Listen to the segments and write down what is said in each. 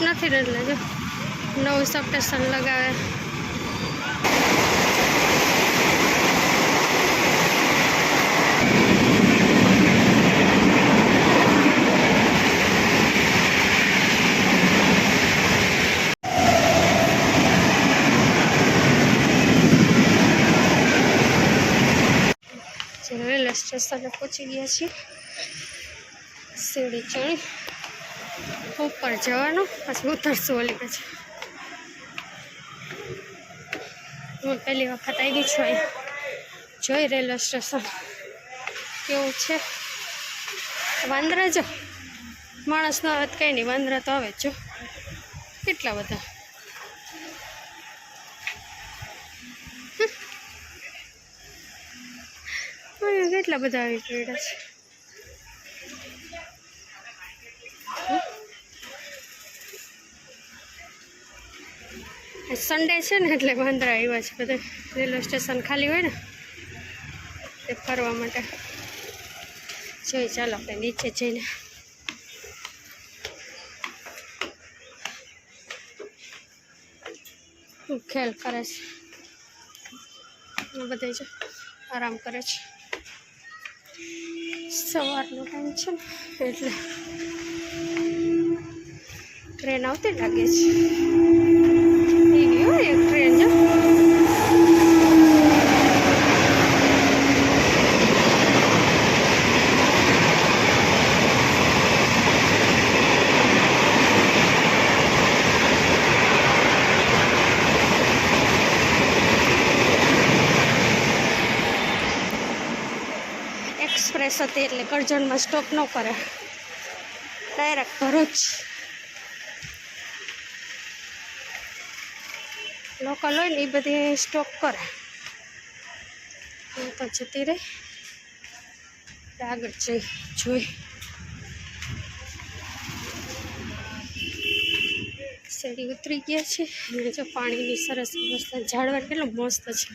નથી ને એટલે જો નવું સબસ્ટેશન લગાવે. રેલવે સ્ટેશને પહોંચી ગયા છીએ. સીડી ચણી ઉપર જવાનું, પછી ઉતરશું ઓલી પછી. હું પહેલી વખત આવી છું અહીં. જોઈ રેલવે સ્ટેશન કેવું છે. વાંદરા જો માણસ ન આવે તો કંઈ નહીં, વાંદરા તો આવે જ જો કેટલા બધા. કેટલા બધા આવી પડ્યા છે. સન્ડે છે ને એટલે વાંદરા આવ્યા છે બધા. રેલવે સ્ટેશન ખાલી હોય ને તે ફરવા માટે. જોઈ ચાલો આપણે નીચે જઈને ખેલ કરે છે બધા, જો આરામ કરે છે. સવારનો ટાઈમ છે ને એટલે ટ્રેન આવતી લાગે છે. એ ગયો એક ટ્રેન જો. એક્સપ્રેસ હતી એટલે કરજણમાં સ્ટોપ ન કરે, ડાયરેક્ટ ભરૂચ. લોકલ હોય ને એ બધી સ્ટોપ કરે. હું તો જતી રહી, આગળ જોઈ. સીડી ઉતરી ગયા છે. અને જો પાણીની સરસ વ્યવસ્થા, ઝાડવા કેટલું મસ્ત છે.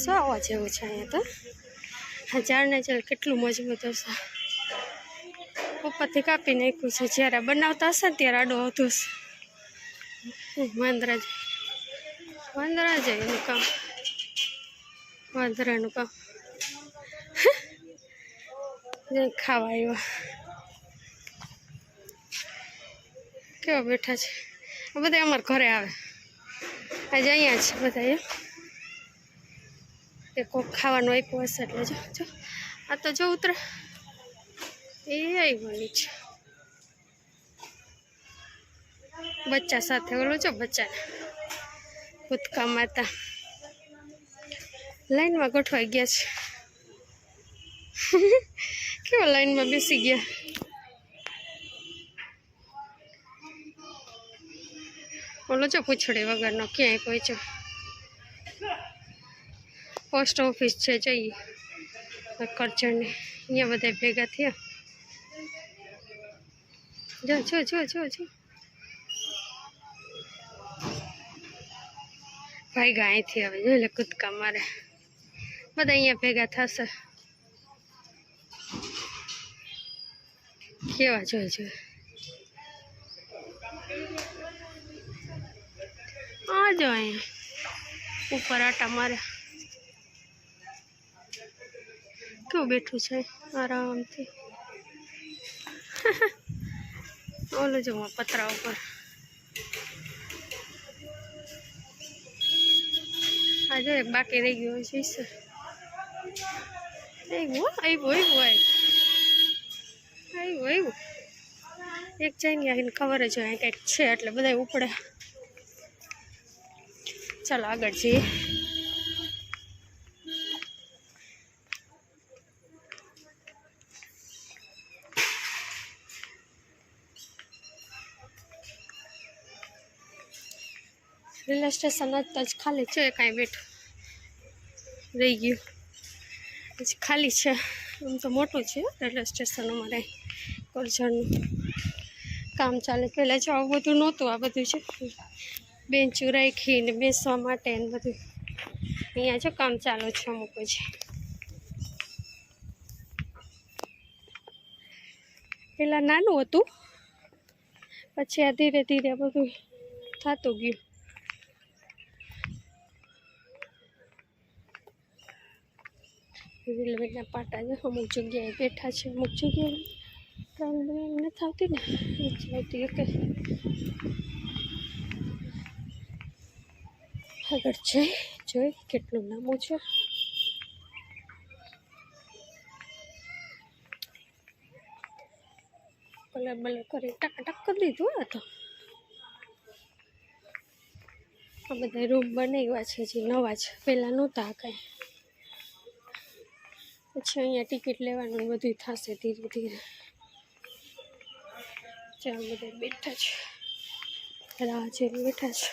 શું આવવા જેવું છે અહીંયા તો. આ ઝાડને ચાલ કેટલું મજબૂત હશે. ઉપરથી કાપી નાખ્યું છે. જ્યારે બનાવતા હશે ને ત્યારે આડો આવતું હશે. વાંદરા જાય એનું કામ, વાંદરાનું કામ. ખાવા આવ્યા કેવા બેઠા છે. બધા અમારા ઘરે આવે. આજે અહીંયા છે બધા. એ કોક ખાવાનું આપ્યું હશે એટલે જો આ તો જો ઉતરે એ આવ્યું છે બચ્ચા સાથે. ઓલું જો બચ્ચાને કૂદકા માતા લાઈનમાં ગોઠવાઈ ગયા છે. કેવા લાઈનમાં બેસી ગયા. ઓલો જો પૂછડી વગરનો ક્યાંય પહોંચ્યો. પોસ્ટ ઓફિસ છે જઈએ કરજણની. અહીંયા બધા ભેગા થયા. જો ભાઈ ગા અહીંથી આવે જો એટલે કૂદકા મારે. બધા અહીંયા ભેગા થશે. કેવા જો આ જો અહીંયા ઉપર આટા મારે. કેવું બેઠું છે આરામથી. ઓલું જો પતરા ઉપર. આ જો એક બાકી રહી ગયો છે. આવ્યું એક જઈને આવીને ખબર જ હોય કંઈક છે એટલે બધા ઉપડે. ચાલો આગળ જઈએ. રેલવે સ્ટેશન જ ખાલી છે. કાંઈ બેઠું રહી ગયું પછી ખાલી છે. આમ તો મોટું છે રેલવે સ્ટેશન અમારે કરજણનું. કામ ચાલે. પહેલાં જો આવું બધું નહોતું. આ બધું છે બેન્ચો રાખીને બેસવા માટે ને બધું અહીંયા જો કામ ચાલુ છે અમુક છે. પેલા નાનું હતું પછી આ ધીરે ધીરે બધું થતું ગયું. રેલવેના પાટા જો અમુક જગ્યાએ બેઠા છે, અમુક જગ્યાએ ટ્રેન નથી આવતી ને નથી આવતી. કે આગળ જોઈ કેટલું લાંબુ છે. કલર બલર કરી ટક કરી દીધું. આ તો આ બધા રૂમ બનાવ્યા છે જે નવા છે, પહેલાં નહોતા કાંઈ. પછી અહીંયા ટિકિટ લેવાનું બધું થશે ધીરે ધીરે. જ્યાં બધા બેઠા છે, રાહ જોઈને બેઠા છે.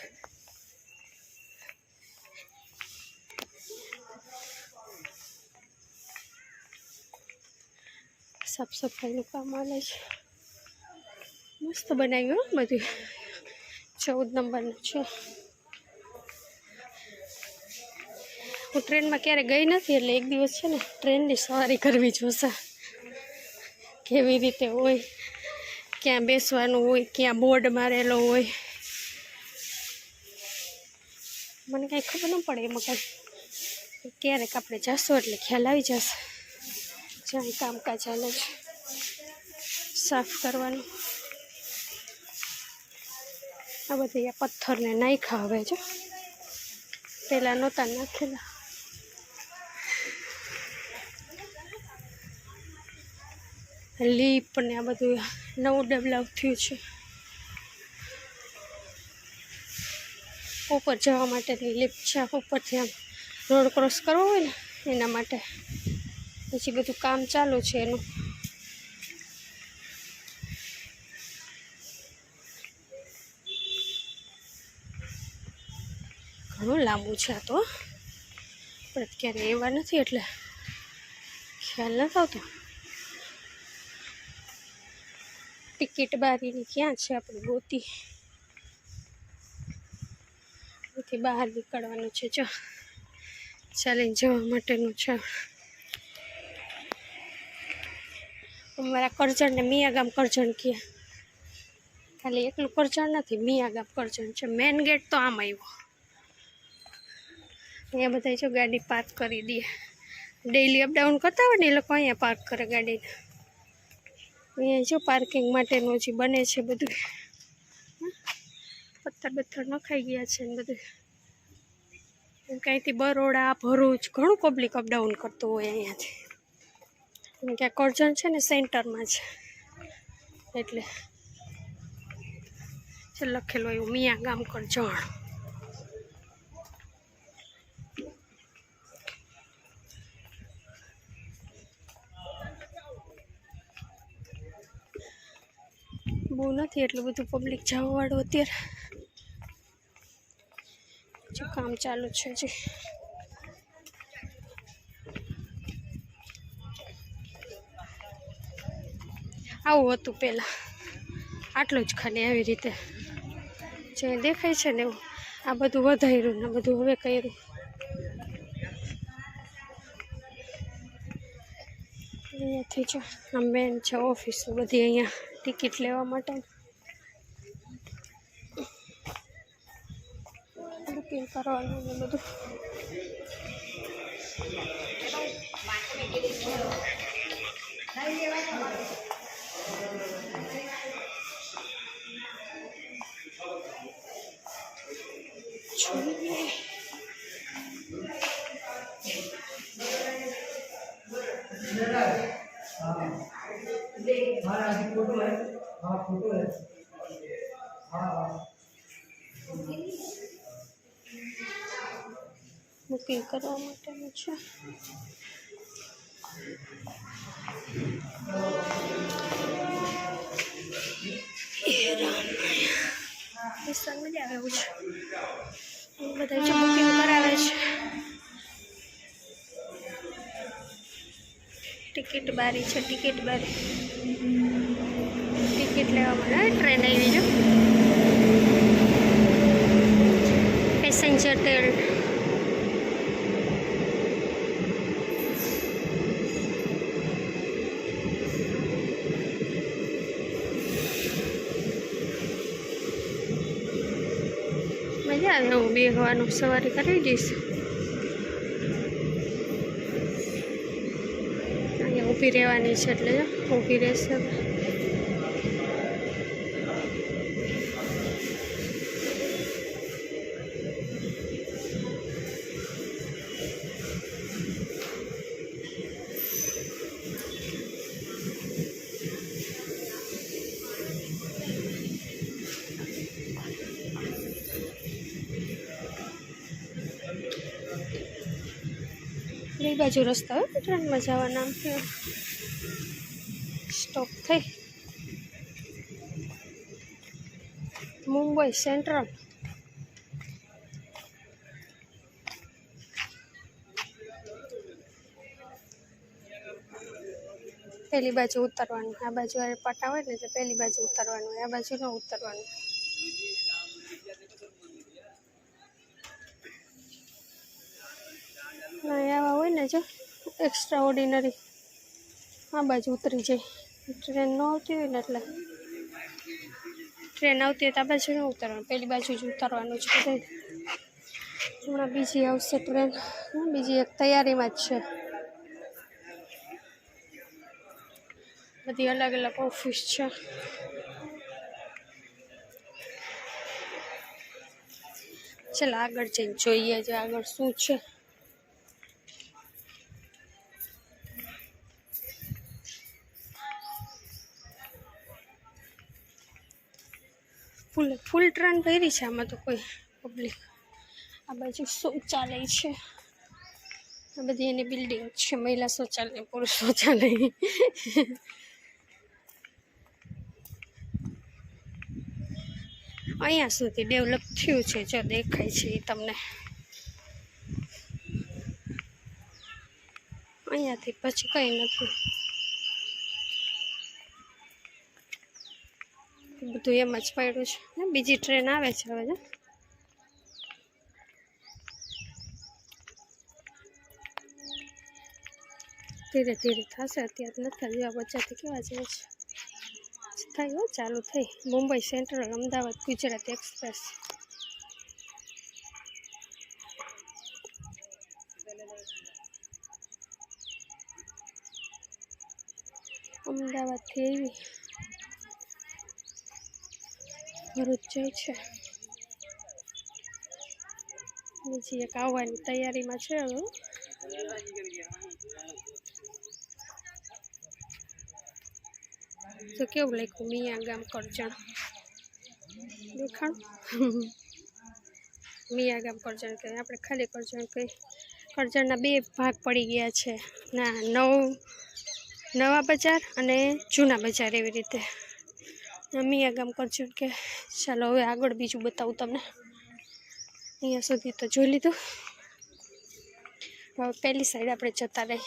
સાફ સફાઈનું કામ આવે છે. મસ્ત બનાવ્યું બધું. 14 નંબરનું છે. હું ટ્રેનમાં ક્યારે ગઈ નથી એટલે એક દિવસ છે ને ટ્રેનની સવારી કરવી જોશે. કેવી રીતે હોય, ક્યાં બેસવાનું હોય, ક્યાં બોર્ડ મારેલો હોય, મને કાંઈ ખબર ન પડે એમાં કાંઈ. ક્યારેક આપણે જઈશું એટલે ખ્યાલ આવી જશે. જ્યાં કામકાજ ચાલે છે સાફ કરવાનું. આ બધા પથ્થરને નાખ્યા હવે જો, પહેલાં નહોતા નાખેલા. લીપ ને આ બધું નવું ડેવલપ થયું છે. ઉપર જવા માટેની લીપ છે. ઉપરથી આમ રોડ ક્રોસ કરવો હોય ને એના માટે. પછી બધું કામ ચાલુ છે એનું. ઘણું લાંબુ છે આ તો, પણ અત્યારે એવા નથી એટલે ખ્યાલ નથી આવતો. ટિકિટ બારીની ક્યાં છે આપણે ગોતી. એથી બહાર નીકળવાનું છે. જો ચાલીને જવા માટેનું છે. અમારા કરજણને મિયાગામ કરજણ કહે. ખાલી એકલું કરજણ નથી, મિયાગામ કરજણ છે. મેન ગેટ તો આમ આવ્યો. અહીંયા બધા જો ગાડી પાર્ક કરી દે. ડેઈલી અપડાઉન કરતા હોય ને એ લોકો અહીંયા પાર્ક કરે ગાડીને. અહીંયા જો પાર્કિંગ માટેનું હજી બને છે બધું. પથ્થર નખાઈ ગયા છે ને બધું. કાંઈથી બરોડા, ભરૂચ ઘણું પબ્લિક અપડાઉન કરતું હોય અહીંયાથી. કેમ કે આ કરજણ છે ને સેન્ટરમાં છે એટલે લખેલું એવું મિયાગામ કરજણ. બહુ નથી એટલું બધું પબ્લિક જવાવાળું અત્યારે. જો કામ ચાલુ છે હજી. આવું હતું પહેલાં, આટલું જ ખાલી આવી રીતે જે દેખાય છે ને એવું. આ બધું વધાર્યું ને બધું હવે કર્યું. અહીંયાથી જો આ મેન છે ઓફિસો બધી. અહીંયા ટિકિટ લેવા માટે બુકિંગ કરવાનું ને બધું. फोटो है, हाँ फोटो है, हाँ બુકિંગ કરવા માટેનું છે. મજા આવે એવું છે. બધા જો બુકિંગ કરાવે છે. ટિકિટ બારી છે, ટિકિટ બારી. ટિકિટ લેવા માટે ટ્રેન આવી જો. જટેલ મજા આવે હું બેહવાનું સવારી કરી દઈશ અહીંયા ઊભી રહેવાની છે એટલે ઊભી રહેશે એ બાજુ રસ્તા હોય ટ્રેનમાં જવાના સ્ટોપ થઈ મુંબઈ સેન્ટ્રલ પેલી બાજુ ઉતરવાનું આ બાજુ પટા હોય ને એટલે પેલી બાજુ ઉતરવાનું આ બાજુ ન ઉતરવાનું આવા હોય ને જો એક્સ્ટ્રા ઓર્ડિનરી આ બાજુ ઉતરી જાય ટ્રેન ન આવતી હોય ને એટલે ટ્રેન આવતી હોય તો આ બાજુ ન ઉતરવાનું પેલી બાજુ જ ઉતરવાનું છે બધે હમણાં બીજી આવશે ટ્રેન બીજી એક તૈયારીમાં જ છે બધી અલગ અલગ ઓફિસ છે ચાલો આગળ જઈને જોઈએ જે આગળ શું છે ફૂલ ટ્રેન ભરી છે આમાં તો કોઈ પબ્લિક આ બાજુ શૌચાલય છે આ બધી એની બિલ્ડિંગ છે મહિલા શૌચાલય પુરુષ શૌચાલય અહીંયા સુધી ડેવલપ થયું છે જો દેખાય છે એ તમને અહીંયાથી પછી કંઈ નથી બધું એમ જ પડ્યું છે બીજી ટ્રેન આવે છે હવે ધીરે ધીરે થશે અત્યારે નથી જેવા બચ્ચાથી કેવા જેવા છે થાય હો ચાલુ થઈ મુંબઈ સેન્ટ્રલ અમદાવાદ ગુજરાત એક્સપ્રેસ અમદાવાદથી એવી ભરૂચ જાય છે બીજી એક આવવાની તૈયારીમાં છે હવે તો કેવું લખ્યું મિયા ગામ કરજણ દેખાણ મિયા ગામ કરજણ કહે આપણે ખાલી કરજણ કહી કરજણના બે ભાગ પડી ગયા છે ના નવા બજાર અને જૂના બજાર એવી રીતે મિયા ગામ કરજણ કે ચાલો હવે આગળ બીજું બતાવું તમને અહીંયા સુધી તો જોઈ લીધું હવે પહેલી સાઈડ આપણે જતા રહી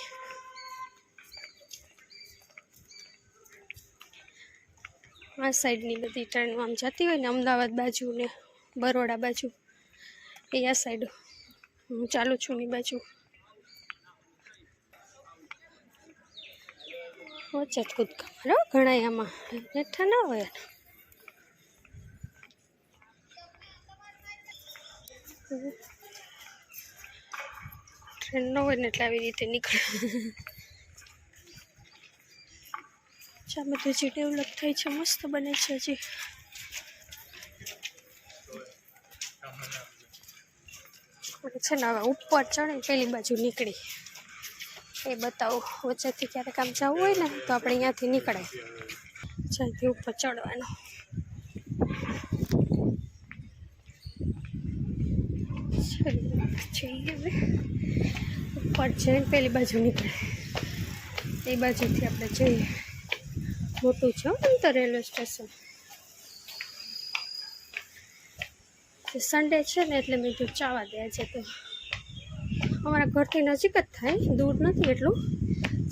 આ સાઈડની બધી ટ્રેનો આમ જતી હોય ને અમદાવાદ બાજુ ને બરોડા બાજુ એ આ સાઈડ હું ચાલુ છું ની બાજુ વચ્ચે કૂદકા મારો ઘણા આમાં હેઠા ના હોય ટ્રેન ન હોય ને એટલે આવી રીતે નીકળે બધું જે ડેવલપ થાય છે મસ્ત બને છે હજી છે ને હવે ઉપર ચડે પેલી બાજુ નીકળી એ બતાવો વચ્ચેથી ક્યારેક આમ જવું હોય ને તો આપણે અહીંયાથી નીકળાય જ્યાંથી ઉપર ચડવાનું જઈએ હવે ઉપર જઈને પેલી બાજુ નીકળે એ બાજુથી આપણે જઈએ મોટું છે તો રેલવે સ્ટેશન સન્ડે છે ને એટલે મેં તો ચાવા દે છે તો અમારા ઘરથી નજીક જ થાય દૂર નથી એટલું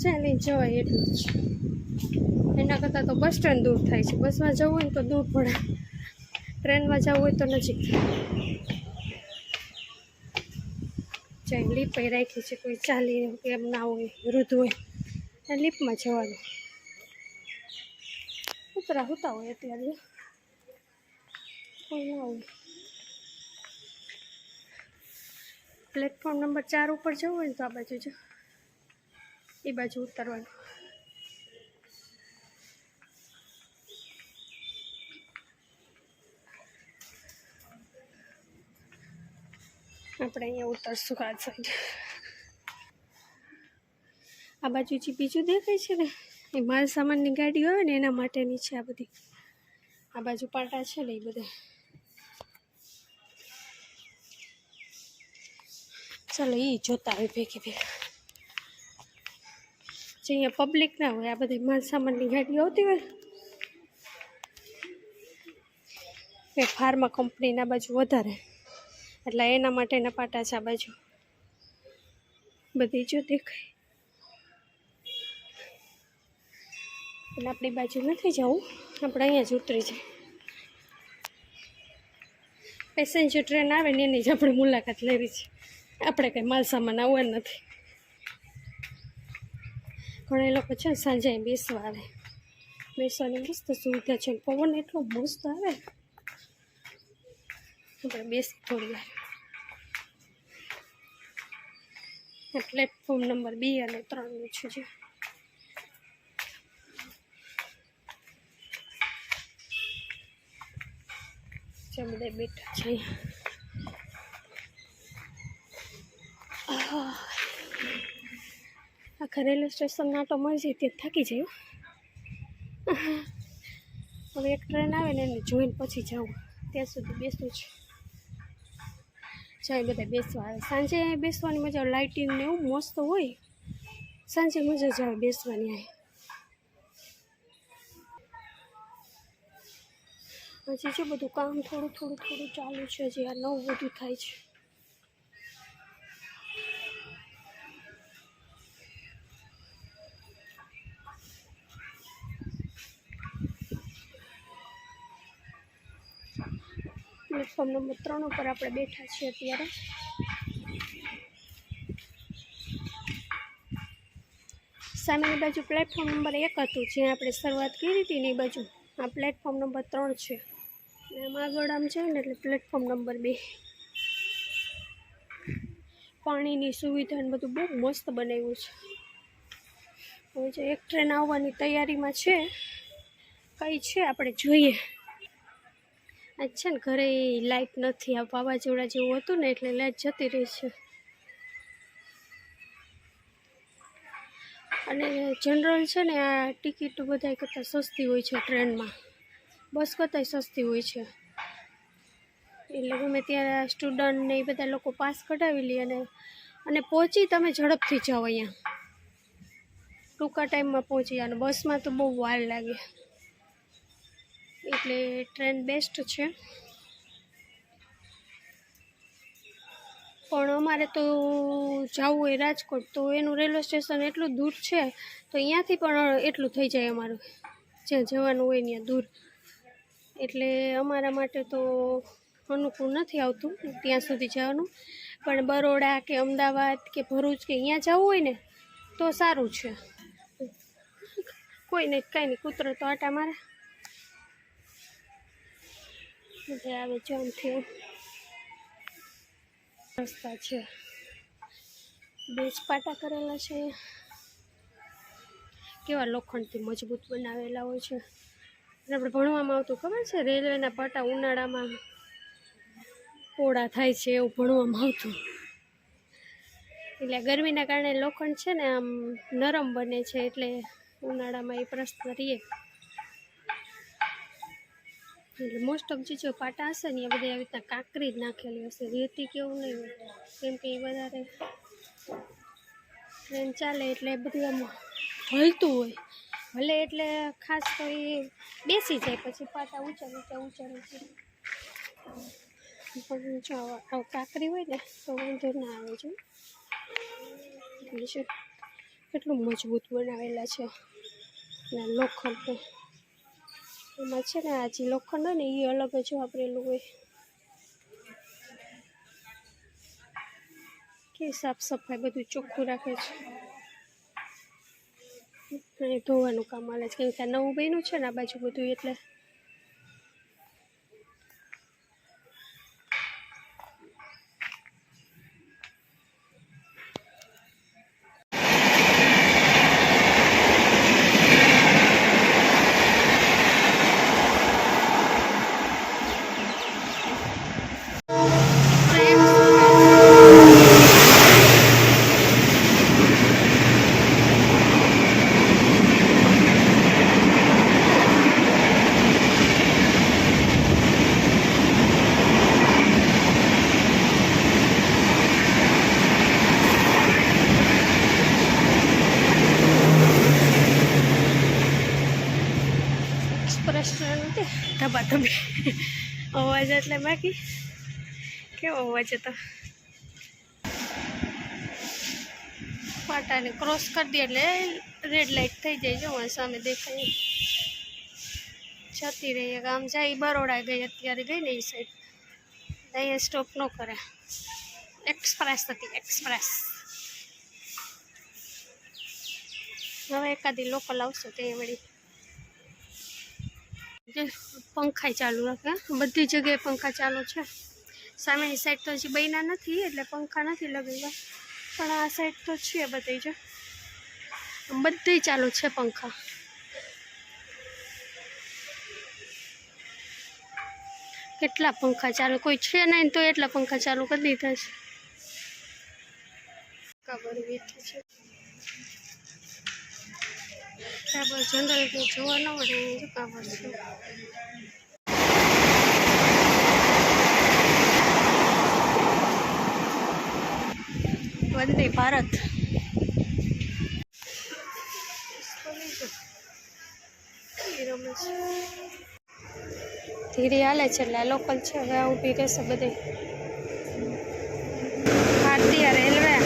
ચાલી જવાય એટલું જ એના કરતાં તો બસ સ્ટેન્ડ દૂર થાય છે બસમાં જવું હોય ને તો દૂર પડે ટ્રેનમાં જવું હોય તો નજીક થાય ચાઈ લીપ રાખી છે, કોઈ ચાલી એમ ના હોય, વૃદ્ધ હોય એ લીપમાં જવાનું. કૂતરા હોતા હોય અત્યારે કોઈ ના હોય. પ્લેટફોર્મ નંબર 4 ઉપર જવું હોય ને તો આ બાજુ જો, એ બાજુ ઉતરવાનું. આપણે અહીંયા ઉતરશું આ સાઈડ. આ બાજુ જે બીજું દેખાય છે ને એ માલ સામાનની ગાડીઓ આવે ને એના માટેની છે આ બધી. આ બાજુ પાટા છે ને એ બધા. ચાલો એ જોતા હોય ભેગી ભેગા. જે અહીંયા પબ્લિક ના હોય, આ બધી માલ સામાનની ગાડીઓ આવતી હોય એ ફાર્મા કંપનીના બાજુ વધારે, એટલે એના માટેના પાટા છે આ બાજુ બધી જો દેખાય. એટલે આપણી બાજુ નથી જવું, આપણે અહીંયા જ ઉતરી જાય. પેસેન્જર ટ્રેન આવે ને એની જ આપણે મુલાકાત લેવી છે. આપણે કંઈ માલ સામાન આવવાનું નથી. ઘણા લોકો છે ને સાંજે બેસવા આવે, બેસવાની મસ્ત સુવિધા છે. પવન એટલો મસ્ત આવે, આપણે બેસી થોડી વાર. પ્લેટફોર્મ નંબર 2 અને 3 છે જે. બધા બેઠા છે. આખા રેલવે સ્ટેશન નાટો મળી જાય તે થાકી જાય. હવે એક ટ્રેન આવે ને એને જોઈને પછી જાઉં, ત્યાં સુધી બેસું છું. જાય બધા બેસવા આવે. સાંજે બેસવાની મજા આવે, લાઇટિંગ ને એવું મસ્ત હોય. સાંજે મજા જ આવે બેસવાની. હજી જો બધું કામ થોડું ચાલુ છે. હજી આ નવું બધું થાય છે. પ્લેટફોર્મ નંબર 3 ઉપર આપણે બેઠા છીએ અત્યારે. સામેની બાજુ પ્લેટફોર્મ નંબર 1 હતું, જ્યાં આપણે શરૂઆત કરી હતી ને એ બાજુ આ પ્લેટફોર્મ નંબર 3 છે. એમાં આગળ આમ છે ને એટલે પ્લેટફોર્મ નંબર 2. પાણીની સુવિધા ને બધું બહુ મસ્ત બનાવ્યું છે. હવે જે એક ટ્રેન આવવાની તૈયારીમાં છે, કઈ છે આપણે જોઈએ. આજ છે ને ઘરે લાઇટ નથી, આ વાવાઝોડા જેવું હતું ને એટલે લાઇટ જતી રહી છે. અને જનરલ છે ને આ ટિકિટ બધા કરતાં સસ્તી હોય છે ટ્રેનમાં, બસ કરતાં સસ્તી હોય છે. એટલે ગમે ત્યાં સ્ટુડન્ટ ને એ બધા લોકો પાસ કઢાવી લે અને પહોંચી તમે ઝડપથી જાઓ. અહીંયા ટૂંકા ટાઈમમાં પહોંચી. અને બસમાં તો બહુ વાર લાગે, એટલે ટ્રેન બેસ્ટ છે. પણ અમારે તો જવું હોય રાજકોટ, તો એનું રેલવે સ્ટેશન એટલું દૂર છે, તો અહીંયાથી પણ એટલું થઈ જાય અમારું, જ્યાં જવાનું હોય ત્યાં દૂર. એટલે અમારા માટે તો અનુકૂળ નથી આવતું ત્યાં સુધી જવાનું. પણ બરોડા કે અમદાવાદ કે ભરૂચ કે અહીંયા જવું હોય ને તો સારું છે. કોઈ નહીં, કાંઈ નહીં, કૂતરો તો આટા મારે. આવે જામથી રસ્તા છે, 2 પાટા કરેલા છે. કેવા લોખંડથી મજબૂત બનાવેલા હોય છે. આપણે ભણવામાં આવતું ખબર છે, રેલવેના પાટા ઉનાળામાં પોળા થાય છે એવું ભણવામાં આવતું. એટલે ગરમીના કારણે લોખંડ છે ને આમ નરમ બને છે, એટલે ઉનાળામાં એ પ્રશ્ન રહીએ. એટલે મોસ્ટ ઓફ જે પાટા હશે ને એ બધી આવી રીતના કાંકરી જ નાખેલી હશે, રેતી કેવું નહીં હોય. કેમ કે એ વધારે ટ્રેન ચાલે એટલે બધું આમ હલતું હોય, ભલે એટલે ખાસ તો એ બેસી જાય, પછી પાટા ઊંચા નીચે. પણ જો આવું કાંકરી હોય ને તો વાંધો ના આવે છે. એટલે છે કેટલું મજબૂત બનાવેલા છે. ને લોખંડ એમાં છે ને આ જે લોખંડ હોય ને એ અલગ જ વાપરેલું હોય. કે સાફ સફાઈ બધું ચોખ્ખું રાખે છે. અને ધોવાનું કામ હાલે છે, કેમ કે આ નવું બન્યું છે ને આ બાજુ બધું, એટલે એક્સપ્રેસ ટ્રેન હતી ધબાધબી અવાજ, એટલે બાકી કેવો અવાજ હતો. પાટાને ક્રોસ કરી દે એટલે રેડ લાઇટ થઈ જાય. જો સામે દેખાય જતી રહી. આમ જાય બરોડા ગઈ, અત્યારે ગઈ ને એ સાઈડ, અહીંયા સ્ટોપ ન કરે. એક્સપ્રેસ હતી એક્સપ્રેસ. હવે એકાદી લોકલ આવશે તે વળી પંખા ચાલુ રાખે. બધી જગ્યાએ પંખા ચાલુ છે. સામેની સાઈડ તો હજી બન્યા નથી એટલે પંખા નથી લગાવ્યા, પણ આ સાઈડ તો છે બધી. જો બધી ચાલુ છે પંખા. કેટલા પંખા ચાલુ, કોઈ છે નહીં તો એટલા પંખા ચાલુ કરી દીધા છે. કાબર બેઠી છે. કાબર જનરલ કે જોવા ન મળે, જો કાબર છે. વંદે ભારત. ધીરે હાલે છે એટલે લોકલ છે. હવે ઊભી રહેશે બધે. ભારતીય રેલવે.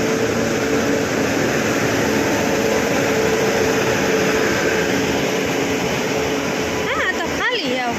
હા તો ખાલી આવ.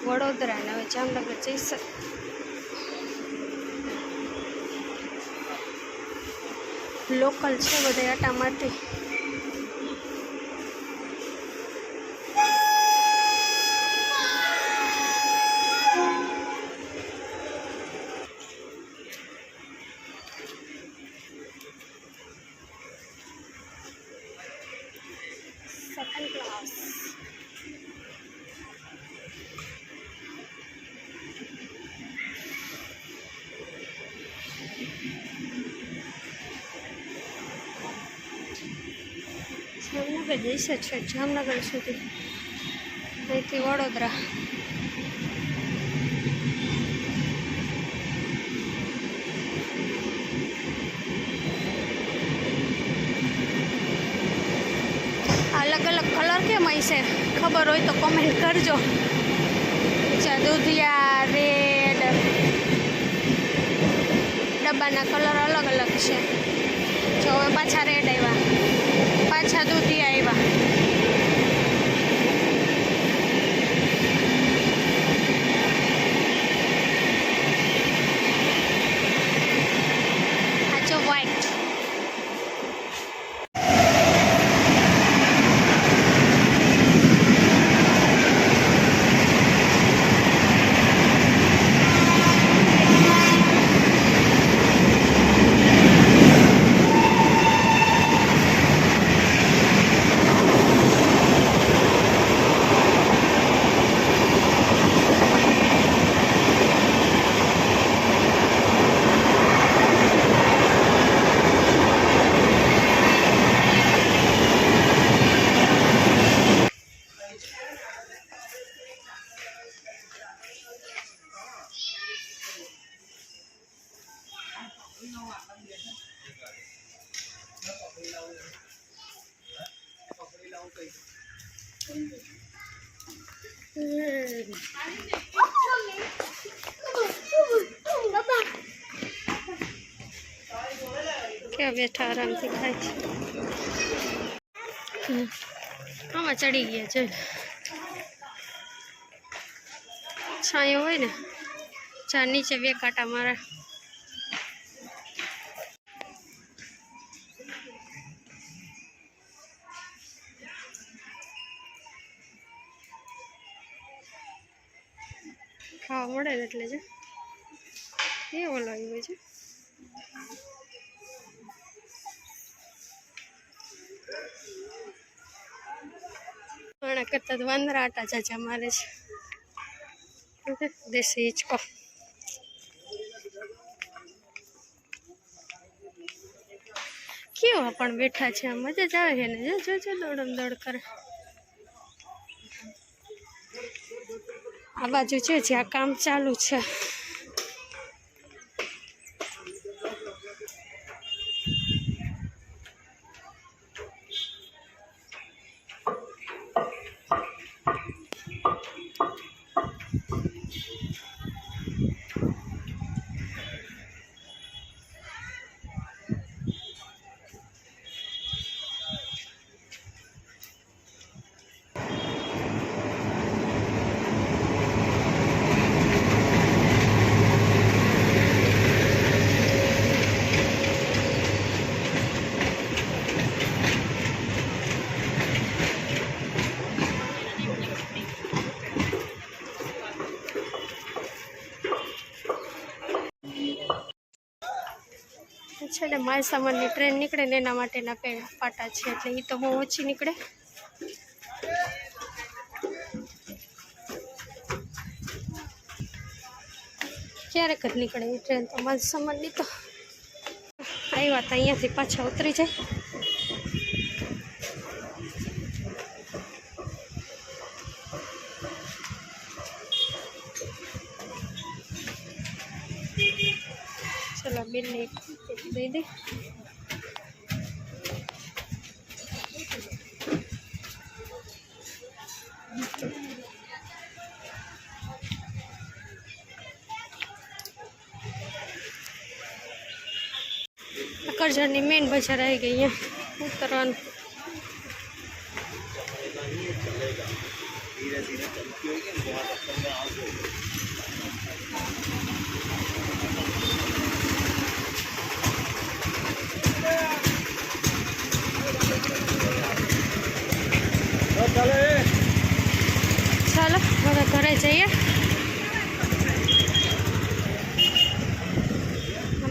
વડોદરા ને હવે જામનગર જઈશ. લોકલ છે બધે આટા મારતી. Second class. જામનગર જઈશે છે, જામનગર સુધી, અહીંથી વડોદરા. અલગ અલગ કલર કેમ હશે ખબર હોય તો કોમેન્ટ કરજો. દૂધિયા, રેડ, ડબ્બાના કલર અલગ અલગ છે. જો હવે પાછા રેડ આવ્યા, પાછા દૂધિયા આવ્યા. આ જો વ્હાઈટ. ક્યાં બેઠા આરામથી ખાય છે. આમાં ચડી ગયા છે. છાંયો હોય ને ચા નીચે બે કાંટા મારા. ખાવા મળે ને એટલે છે એ ઓલો આવ્યો છે. આના કરતા તો વાંદરા આટા ચાચા મારે છે. દેશી હિંચકો. કેવા પણ બેઠા છે, આમ મજા જ આવે છે ને. જો જો દોડમ દોડ કરે. આ બાજુ છે જ્યાં કામ ચાલુ છે. છે ને માલ સામાનની ટ્રેન નીકળે ને એના માટેના પાટા છે, એટલે એ તો બહુ ઓછી નીકળે. ક્યારેક જ નીકળે એ ટ્રેન તો માલ સામાનની. તો આવ્યા તો અહીંયાથી પાછા ઉતરી જાય. ચલો બિલની દઈ દે. કરજણની મેઇન બજાર આવી ગઈ. અહીંયા ઉતરવાનું. ચાલો હવે ઘરે જઈએ.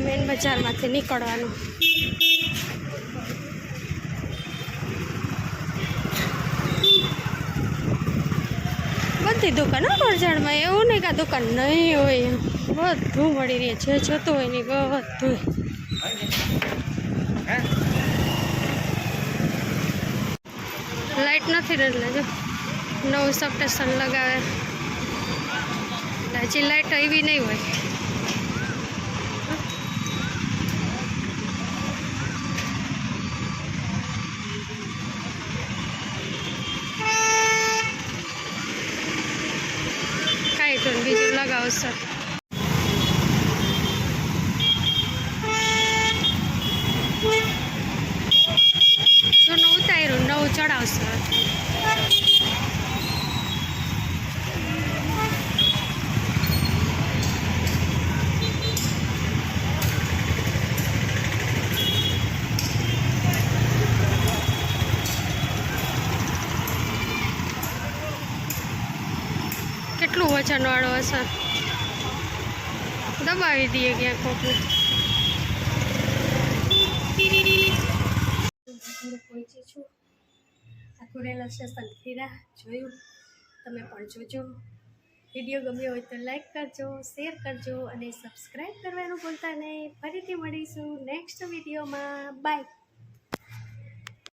મેન બજારમાંથી નીકળવાનું. બધી દુકાન કરજણમાં, એવું નહીં કે દુકાન નહીં હોય. બધું મળી રહે છે, જતું હોય ને બધું. લાઇટ નથી ને એટલે જો નવું સબસ્ટેશન લગાવે. હજી લાઇટ આવી નહીં હોય. કાંઈ તો બીજું લગાવશે. જૂનું ઉતાર્યું, નવું ચડાવશે. કેટલું વજનવાળો હશે, દબાવી દઈએ ક્યાંક કોકને. પહોંચી છું. આખું રેલવે સ્ટેશન ફીરા જોયું. તમે પણ જોજો. વિડીયો ગમ્યો હોય તો લાઈક કરજો, શેર કરજો અને સબસ્ક્રાઈબ કરવાનું ભૂલતા નહીં. ફરીથી મળીશું નેક્સ્ટ વિડીયોમાં. બાય.